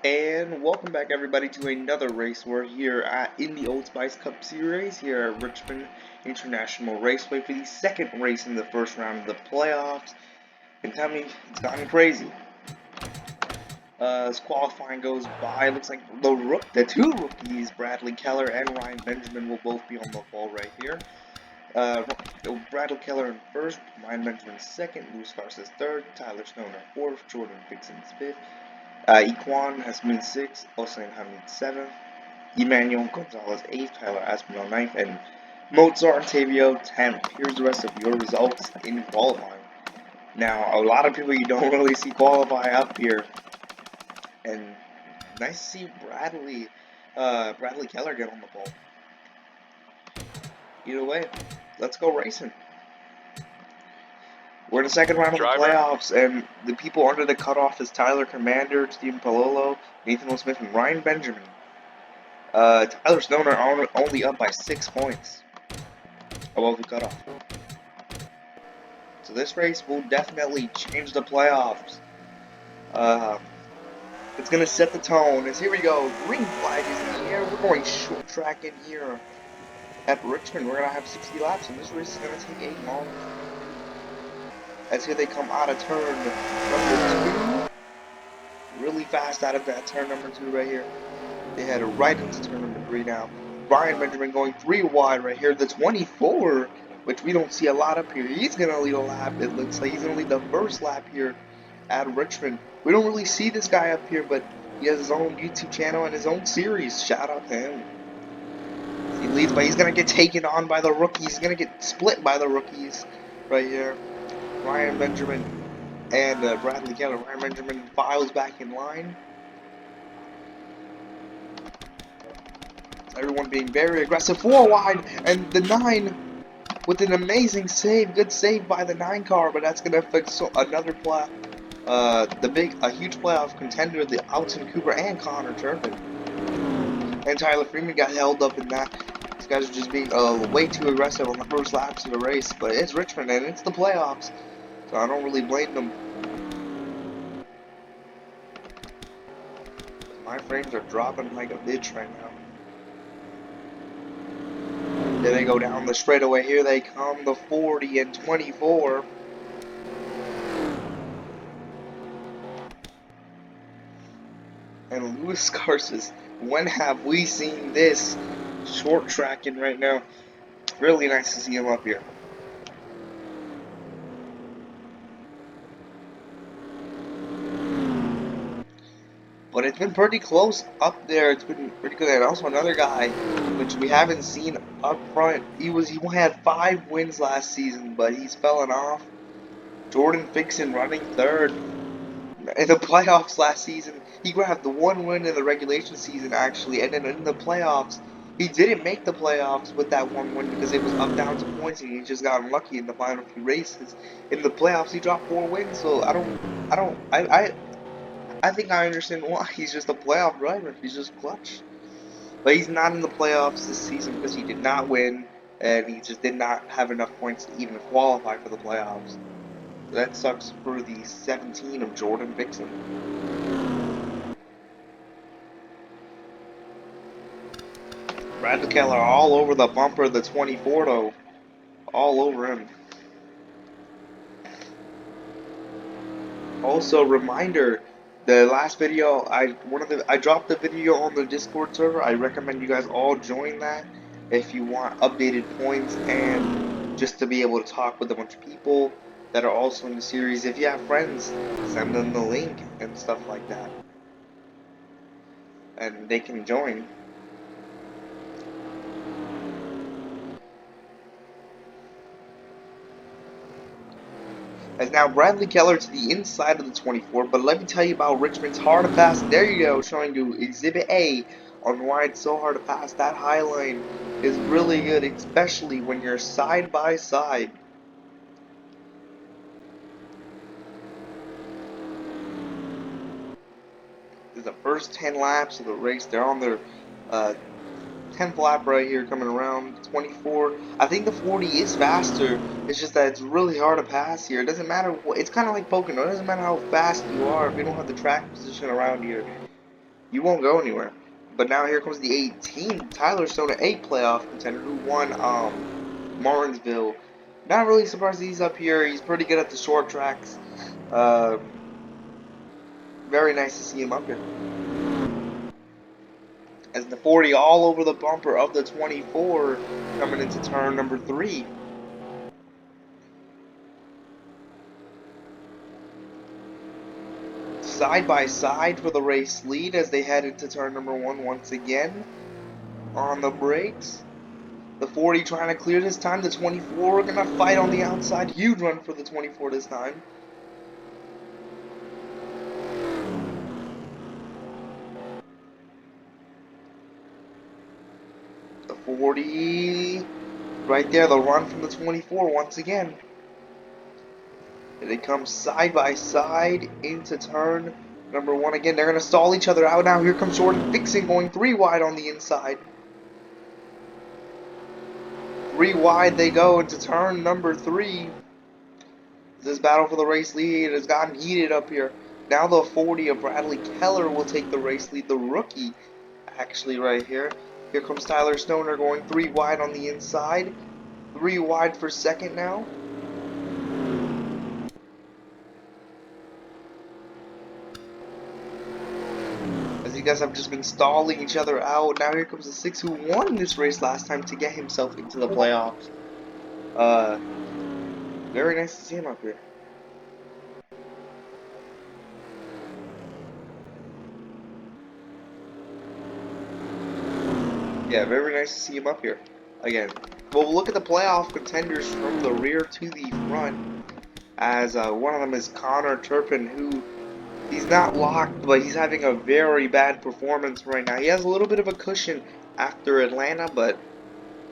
And welcome back everybody to another race. We're here in the Old Spice Cup Series here at Richmond International Raceway for the second race in the first round of the playoffs. And tell me, it's gotten crazy. As qualifying goes by, it looks like the two rookies, Bradley Keller and Ryan Benjamin, will both be on the ball right here. Bradley Keller in first, Ryan Benjamin second, Lewis Garces third, Tyler Stoner fourth, Jordan Dixon's fifth. Equan has been 6th, Hossein Hamid 7th, Emmanuel Gonzalez 8th, Tyler Aspinall 9th, and Mozart Tavio 10th. Here's the rest of your results in qualifying. Now, a lot of people you don't really see qualify up here, and nice to see Bradley Keller get on the pole. Either way, let's go racing. We're in the second round of the playoffs, and the people under the cutoff is Tyler Commander, Stephen Palolo, Nathan Will Smith, and Ryan Benjamin. Tyler Stoner only up by 6 points above the cutoff. So this race will definitely change the playoffs. It's going to set the tone. As here we go, green flag is in the air. We're going short track in here at Richmond. We're going to have 60 laps, and this race is going to take 8 long. As here they come out of turn number 2. Really fast out of that turn number 2 right here. They head right into turn number 3 now. Ryan Benjamin going 3 wide right here. The 24, which we don't see a lot up here. He's going to lead a lap. It looks like he's going to lead the first lap here at Richmond. We don't really see this guy up here, but he has his own YouTube channel and his own series. Shout out to him. He leads, but he's going to get taken on by the rookies. He's going to get split by the rookies right here. Ryan Benjamin and Bradley Keller. Ryan Benjamin files back in line. Everyone being very aggressive. 4 wide, and the 9 with an amazing save. Good save by the 9 car, but that's going to affect another a huge playoff contender, the Alton Cooper and Connor Turpin. And Tyler Freeman got held up in that. These guys are just being way too aggressive on the first laps of the race, but it's Richmond and it's the playoffs, so I don't really blame them. My frames are dropping like a bitch right now. There they go down the straightaway. Here they come, the 40 and 24. And Lewis Garces, when have we seen this short tracking right now? Really nice to see him up here. But it's been pretty close up there. It's been pretty good. And also another guy, which we haven't seen up front. He had 5 wins last season, but he's fallen off. Jordan Fixon running 3rd. In the playoffs last season, he grabbed the 1 win in the regulation season actually, and then in the playoffs, he didn't make the playoffs with that 1 win because it was up down to points and he just got unlucky in the final few races. In the playoffs, he dropped 4 wins, so I think I understand why. He's just a playoff driver. He's just clutch. But he's not in the playoffs this season because he did not win, and he just did not have enough points to even qualify for the playoffs. So that sucks for the 17 of Jordan Dixon. Bradley Keller all over the bumper of the 24 though. All over him. Also, reminder, the last video, I dropped the video on the Discord server. I recommend you guys all join that if you want updated points and just to be able to talk with a bunch of people that are also in the series. If you have friends, send them the link and stuff like that, and they can join. As now Bradley Keller to the inside of the 24, but let me tell you about Richmond's hard to pass. There you go, showing you Exhibit A on why it's so hard to pass. That high line is really good, especially when you're side by side. This is the first 10 laps of the race. They're on their 10th lap right here coming around. 24. I think the 40 is faster. It's just that it's really hard to pass here. It doesn't matter what, it's kind of like Pokemon. It doesn't matter how fast you are if you don't have the track position around here. You won't go anywhere. But now here comes the 18th, Tyler Stone, an 8 playoff contender who won Martinsville. Not really surprised he's up here. He's pretty good at the short tracks. Um, Very nice to see him up here. As the 40 all over the bumper of the 24 coming into turn number 3. Side by side for the race lead as they head into turn number 1 once again. On the brakes. The 40 trying to clear this time. The 24 gonna fight on the outside. Huge run for the 24 this time. The 40 right there. The run from the 24 once again. And they come side by side into turn number 1 again. They're gonna stall each other out now. Here comes Jordan fixing, going 3 wide on the inside. 3 wide they go into turn number 3. This battle for the race lead has gotten heated up here. Now the 40 of Bradley Keller will take the race lead. The rookie, actually, right here. Here comes Tyler Stoner going 3 wide on the inside. 3 wide for second now. As you guys have just been stalling each other out. Now here comes the 6 who won this race last time to get himself into the playoffs. Very nice to see him up here. Yeah, very nice to see him up here again. Well, we'll look at the playoff contenders from the rear to the front. As one of them is Connor Turpin, who he's not locked, but he's having a very bad performance right now. He has a little bit of a cushion after Atlanta, but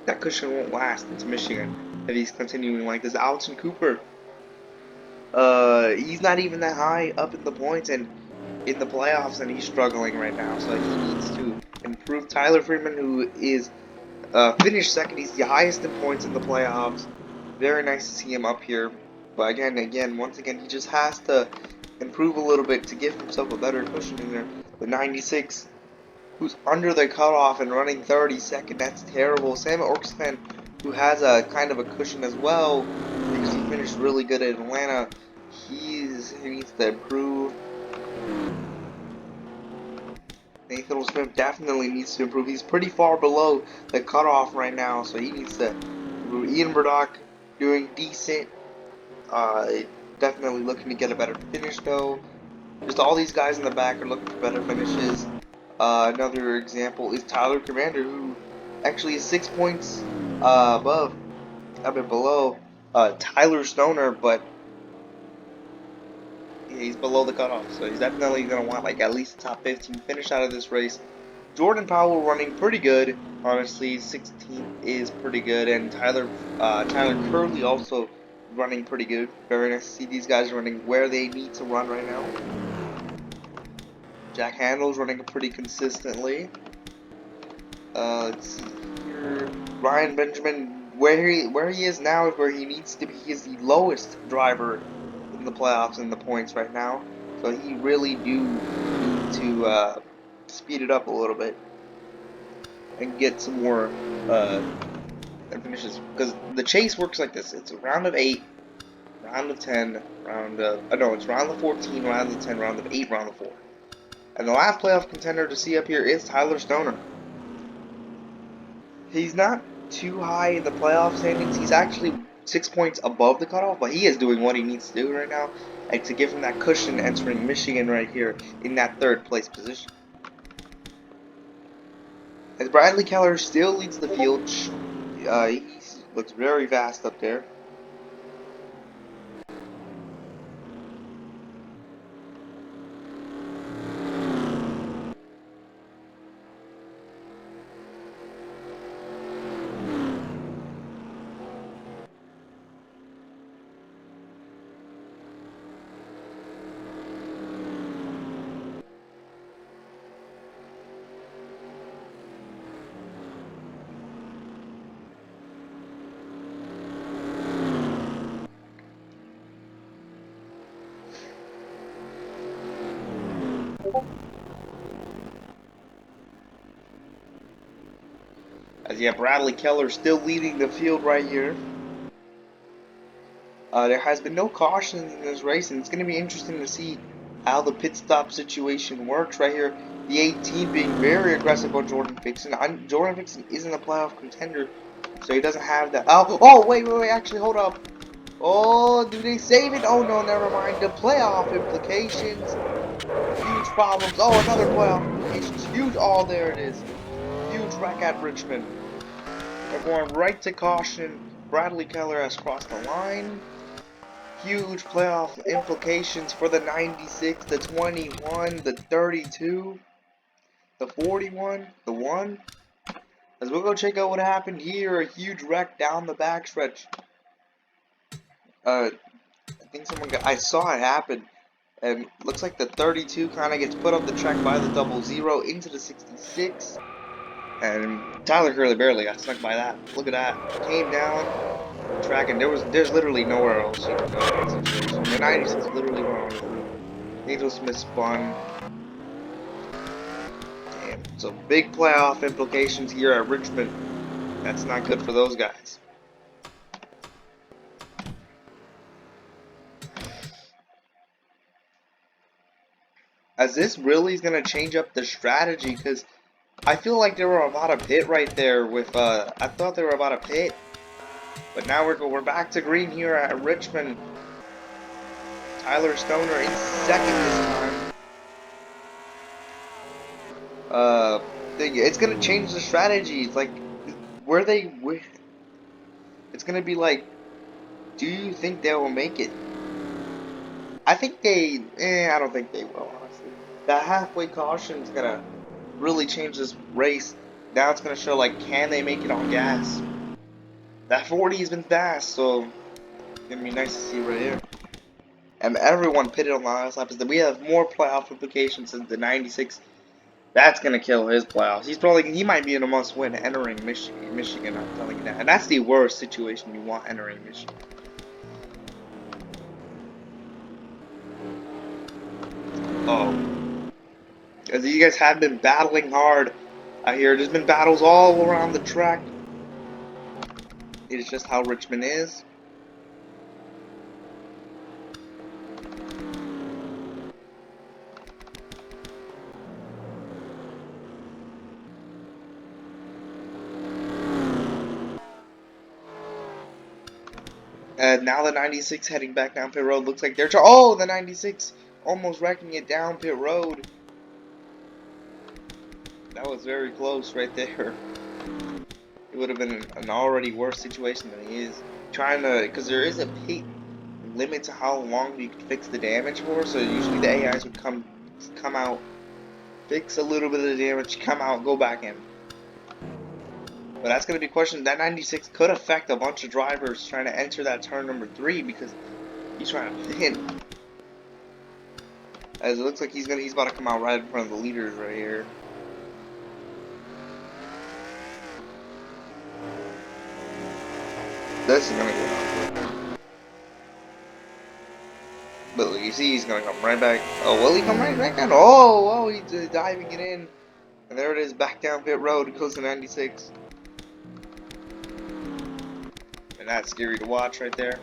that cushion won't last into Michigan if he's continuing like this. Alton Cooper, he's not even that high up in the points and in the playoffs, and he's struggling right now, so he needs to improve. Tyler Freeman, who is finished second, he's the highest in points in the playoffs. Very nice to see him up here. But once again, he just has to improve a little bit to give himself a better cushion in there. The 96, who's under the cutoff and running 32nd, that's terrible. Sam Orksman, who has a kind of a cushion as well, because he finished really good at Atlanta. He needs to improve. Nathan Smith definitely needs to improve. He's pretty far below the cutoff right now, so he needs to improve. Ian Burdock doing decent. Definitely looking to get a better finish though. Just all these guys in the back are looking for better finishes. Another example is Tyler Commander, who actually is 6 points below Tyler Stoner, but he's below the cutoff, so he's definitely going to want like at least a top 15 finish out of this race. Jordan Powell running pretty good, honestly. 16th is pretty good, and Tyler Curley also running pretty good. Very nice to see these guys running where they need to run right now. Jack Handel's running pretty consistently. Let's see here. Ryan Benjamin, where he is now is where he needs to be. He is the lowest driver in the playoffs in the points right now, so he really do need to speed it up a little bit and get some more finishes, because the chase works like this. It's a round of 8, round of 10, it's round of 14, round of 10, round of 8, round of 4. And the last playoff contender to see up here is Tyler Stoner. He's not too high in the playoff standings. He's actually 6 points above the cutoff, but he is doing what he needs to do right now, and to give him that cushion entering Michigan right here in that 3rd place position. As Bradley Keller still leads the field, he looks very fast up there. As yeah, Bradley Keller still leading the field right here. There has been no caution in this race, and it's going to be interesting to see how the pit stop situation works right here. The 18 being very aggressive on Jordan Fixon. Jordan Fixon isn't a playoff contender, so he doesn't have that. Oh, wait, actually, hold up. Oh, do they save it? Oh, no, never mind. The playoff implications, huge problems. Oh, another playoff implications, huge. Oh, there it is. Huge wreck at Richmond. They're going right to caution. Bradley Keller has crossed the line. Huge playoff implications for the 96, the 21, the 32, the 41, the 1. As we'll go check out what happened here. A huge wreck down the backstretch. I think I saw it happen. And looks like the 32 kind of gets put up the track by the 00 into the 66. And Tyler Hurley barely got snuck by that. Look at that. Came down the track, and there's literally nowhere else you can go in that situation. The 96 literally went on through. Angel Smith spun. Damn. So big playoff implications here at Richmond. That's not good for those guys. As this really is going to change up the strategy, because I feel like there were a lot of pit right there with, I thought there were about a pit. But now we're back to green here at Richmond. Tyler Stoner in second this time. It's gonna change the strategy. It's like, it's gonna be like, do you think they will make it? I think I don't think they will, honestly. The halfway caution is gonna really change this race. Now it's gonna show, like, can they make it on gas? That 40 has been fast, so it's gonna be nice to see right here. And everyone pitted on the last lap. Is that we have more playoff implications than the 96. That's gonna kill his playoffs. He might be in a must-win entering Michigan. I'm telling you that, and that's the worst situation you want entering Michigan. Oh, as you guys have been battling hard out here. There's been battles all around the track. It is just how Richmond is. And now the 96 heading back down pit road. Looks like they're the 96 almost wrecking it down pit road. That was very close right there. It would have been an already worse situation than he is. Trying to, because there is a pit limit to how long you can fix the damage for. So usually the AIs would come out, fix a little bit of the damage, come out, go back in. But that's going to be questioned. That 96 could affect a bunch of drivers trying to enter that turn number 3 because he's trying to pin. As it looks like he's about to come out right in front of the leaders right here. This is going to go down. But you see he's going to come right back. Oh, will he come right back down? Oh, he's diving it in. And there it is, back down pit road. It goes to 96. And that's scary to watch right there.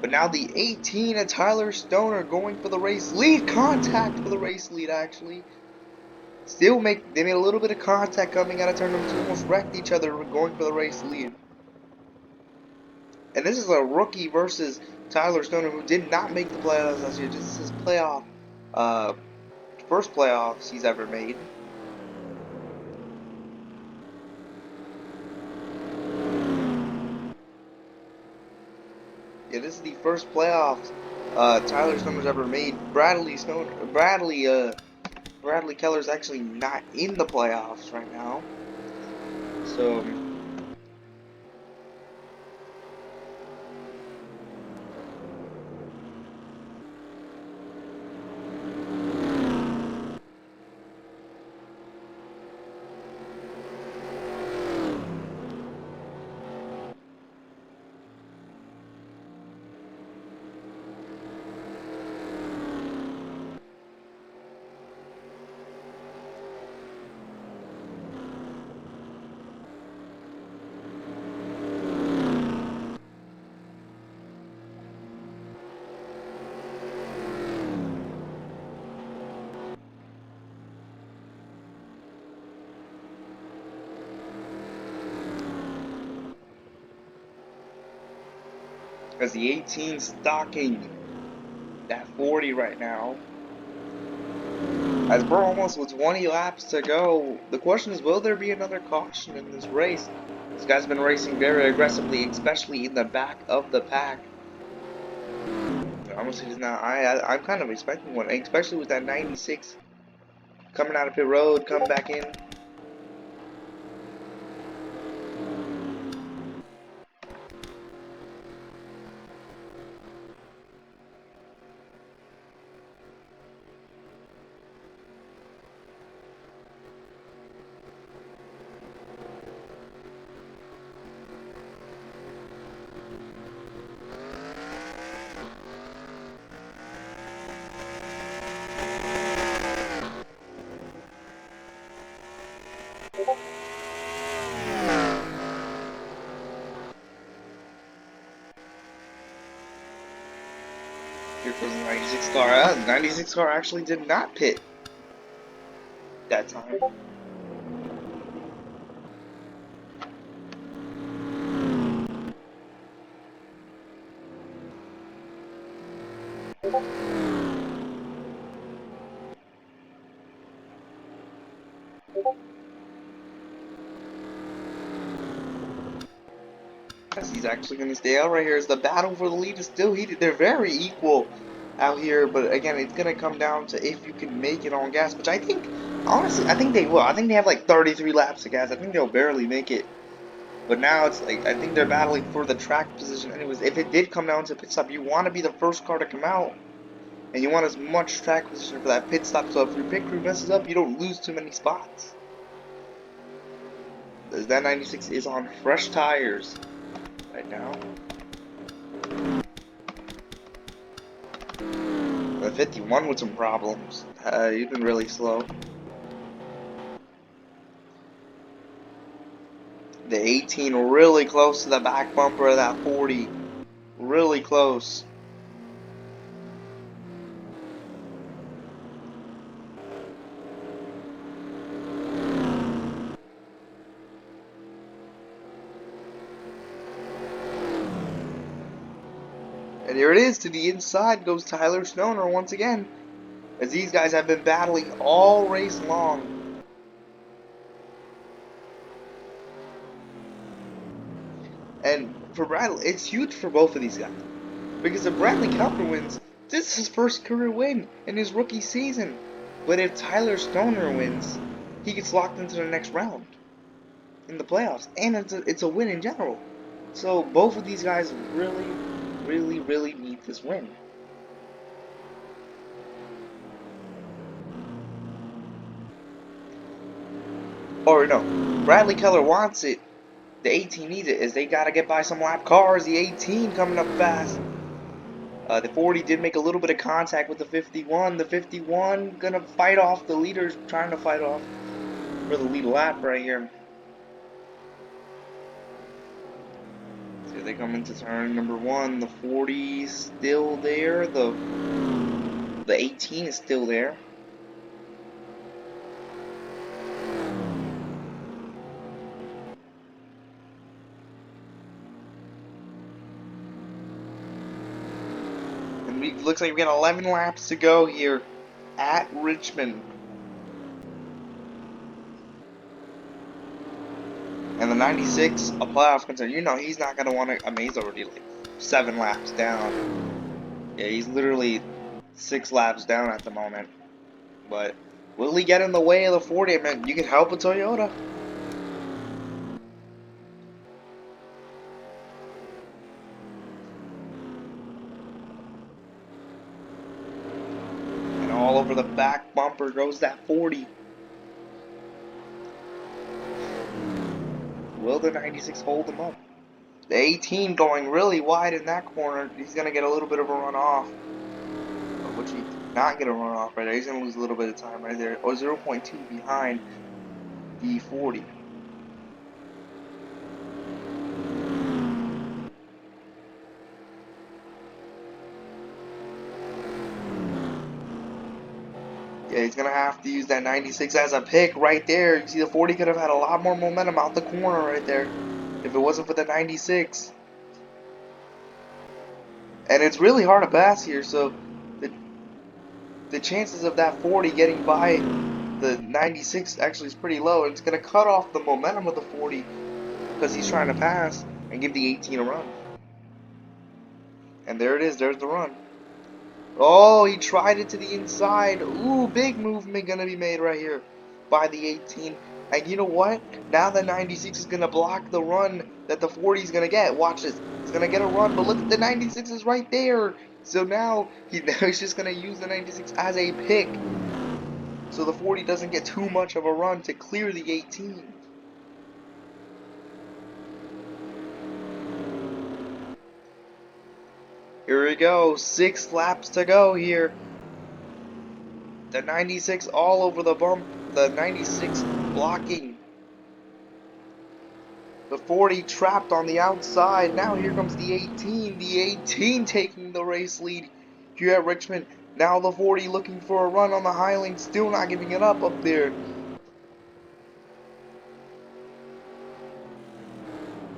But now the 18 and Tyler Stoner going for the race lead. Contact for the race lead, actually. They made a little bit of contact coming out of turn number 2. Almost wrecked each other going for the race lead. And this is a rookie versus Tyler Stoner, who did not make the playoffs last year. This is his first playoffs he's ever made. Yeah, this is the first playoffs Tyler Stoner's ever made. Bradley Keller's actually not in the playoffs right now. So As the 18 stalking that 40 right now. As we're almost with 20 laps to go, the question is, will there be another caution in this race? This guy's been racing very aggressively, especially in the back of the pack. Honestly, he's not. I'm kind of expecting one, especially with that 96 coming out of pit road, coming back in. Here goes the 96 car. The 96 car actually did not pit that time. Yes, he's actually going to stay out right here. As the battle for the lead is still heated. They're very equal out here, but again, it's going to come down to if you can make it on gas, which I think, honestly, I think they will. I think they have like 33 laps of gas. I think they'll barely make it. But now it's like, I think they're battling for the track position. Anyways, if it did come down to pit stop, you want to be the first car to come out. And you want as much track position for that pit stop, so if your pit crew messes up, you don't lose too many spots. As that 96 is on fresh tires right now. The 51 with some problems. He's been really slow. The 18 really close to the back bumper of that 40. Really close. And here it is. To the inside goes Tyler Stoner once again. As these guys have been battling all race long. And for Bradley, it's huge for both of these guys. Because if Bradley Cooper wins, this is his first career win in his rookie season. But if Tyler Stoner wins, he gets locked into the next round in the playoffs. And it's a win in general. So both of these guys really, really, really need this win. Or no, Bradley Keller wants it. The 18 needs it, as they got to get by some lap cars. The 18 coming up fast. The 40 did make a little bit of contact with the 51. The 51 gonna fight off the leaders, trying to fight off for the lead lap right here. So they come into turn number 1. The 40 is still there. The 18 is still there. And it looks like we got 11 laps to go here at Richmond. And the 96, a playoff contender, you know he's not going to want to, I mean, he's already like 7 laps down. Yeah, he's literally 6 laps down at the moment. But will he get in the way of the 40? I mean, you can help a Toyota. And all over the back bumper goes that 40. Will the 96 hold him up? The 18 going really wide in that corner. He's going to get a little bit of a run off. Which he did not get a run off right there. He's going to lose a little bit of time right there. Or 0.2 behind the 40. Yeah, he's going to have to use that 96 as a pick right there. You see the 40 could have had a lot more momentum out the corner right there if it wasn't for the 96. And it's really hard to pass here, so the the chances of that 40 getting by the 96 actually is pretty low, and it's going to cut off the momentum of the 40 because he's trying to pass and give the 18 a run. And there it is, there's the run. Oh, he tried it to the inside. Ooh, big movement going to be made right here by the 18. And you know what? Now the 96 is going to block the run that the 40 is going to get. Watch this. He's going to get a run, but look at the 96 is right there. So now he's just going to use the 96 as a pick. So the 40 doesn't get too much of a run to clear the 18. Here we go. 6 laps to go here. The 96 all over the bump. The 96 blocking. The 40 trapped on the outside. Now here comes the 18. The 18 taking the race lead here at Richmond. Now the 40 looking for a run on the high lane. Still not giving it up there.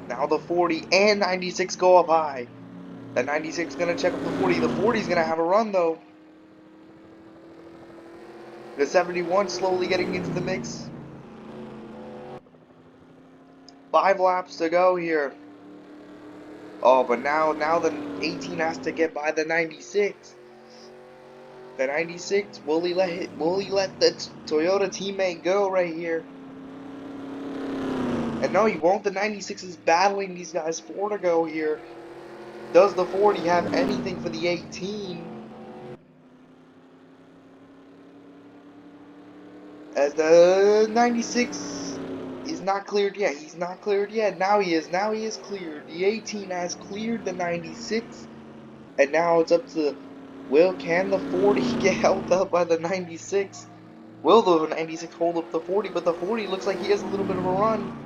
Now the 40 and 96 go up high. The 96 is going to check up the 40. The 40 is going to have a run though. The 71 slowly getting into the mix. 5 laps to go here. Oh, but now the 18 has to get by the 96. The 96, will he let the Toyota teammate go right here? And no, he won't. The 96 is battling these guys for to go here. Does the 40 have anything for the 18? As the 96 is not cleared yet. He's not cleared yet. Now he is. Now he is cleared. The 18 has cleared the 96. And now it's up to can the 40 get held up by the 96? Will the 96 hold up the 40? But the 40 looks like he has a little bit of a run.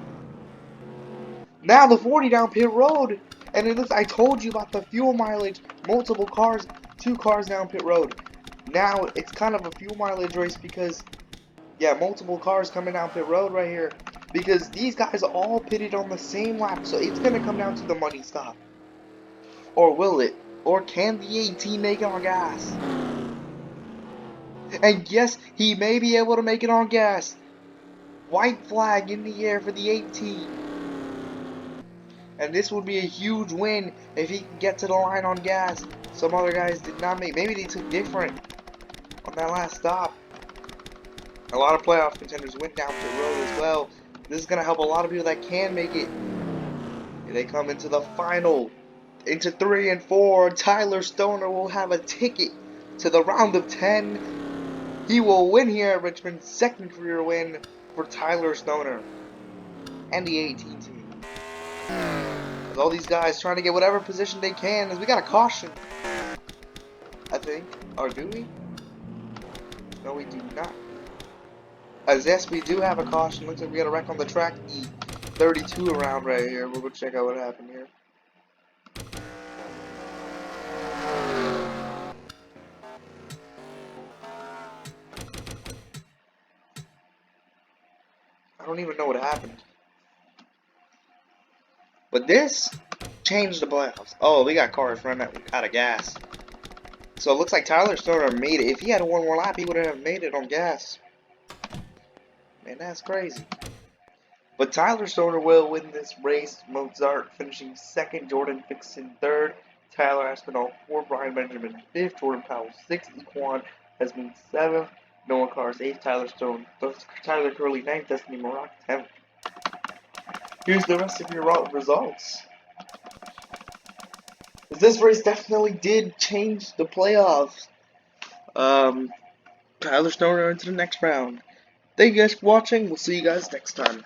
Now the 40 down pit road. And it looks, I told you about the fuel mileage. Multiple cars, 2 cars down pit road. Now it's kind of a fuel mileage race because, yeah, multiple cars coming down pit road right here. Because these guys all pitted on the same lap. So it's going to come down to the money stop. Or will it? Or can the 18 make it on gas? And yes, he may be able to make it on gas. White flag in the air for the 18. And this would be a huge win if he can get to the line on gas. Some other guys did not make. Maybe they took different on that last stop. A lot of playoff contenders went down to the road as well. This is going to help a lot of people that can make it. Here they come into the final. Into 3 and 4. Tyler Stoner will have a ticket to the round of 10. He will win here at Richmond. Second career win for Tyler Stoner and the 18 team. As all these guys trying to get whatever position they can. As we got a caution, I think. Or do we? No, we do not. As yes, we do have a caution. Looks like we got a wreck on the track. The 32 around right here. We'll go check out what happened here. I don't even know what happened. But this changed the playoffs. Oh, we got cars running out of gas. So it looks like Tyler Stoner made it. If he had one more lap, he would have made it on gas. Man, that's crazy. But Tyler Stoner will win this race. Mozart finishing second. Jordan Fixon third. Tyler Aspinall fourth. Brian Benjamin fifth. Jordan Powell sixth. Equan has been seventh. Noah Cars eighth. Tyler Curley ninth. Destiny Maroc 10th. Here's the rest of your results. This race definitely did change the playoffs. Tyler Stoner into the next round. Thank you guys for watching. We'll see you guys next time.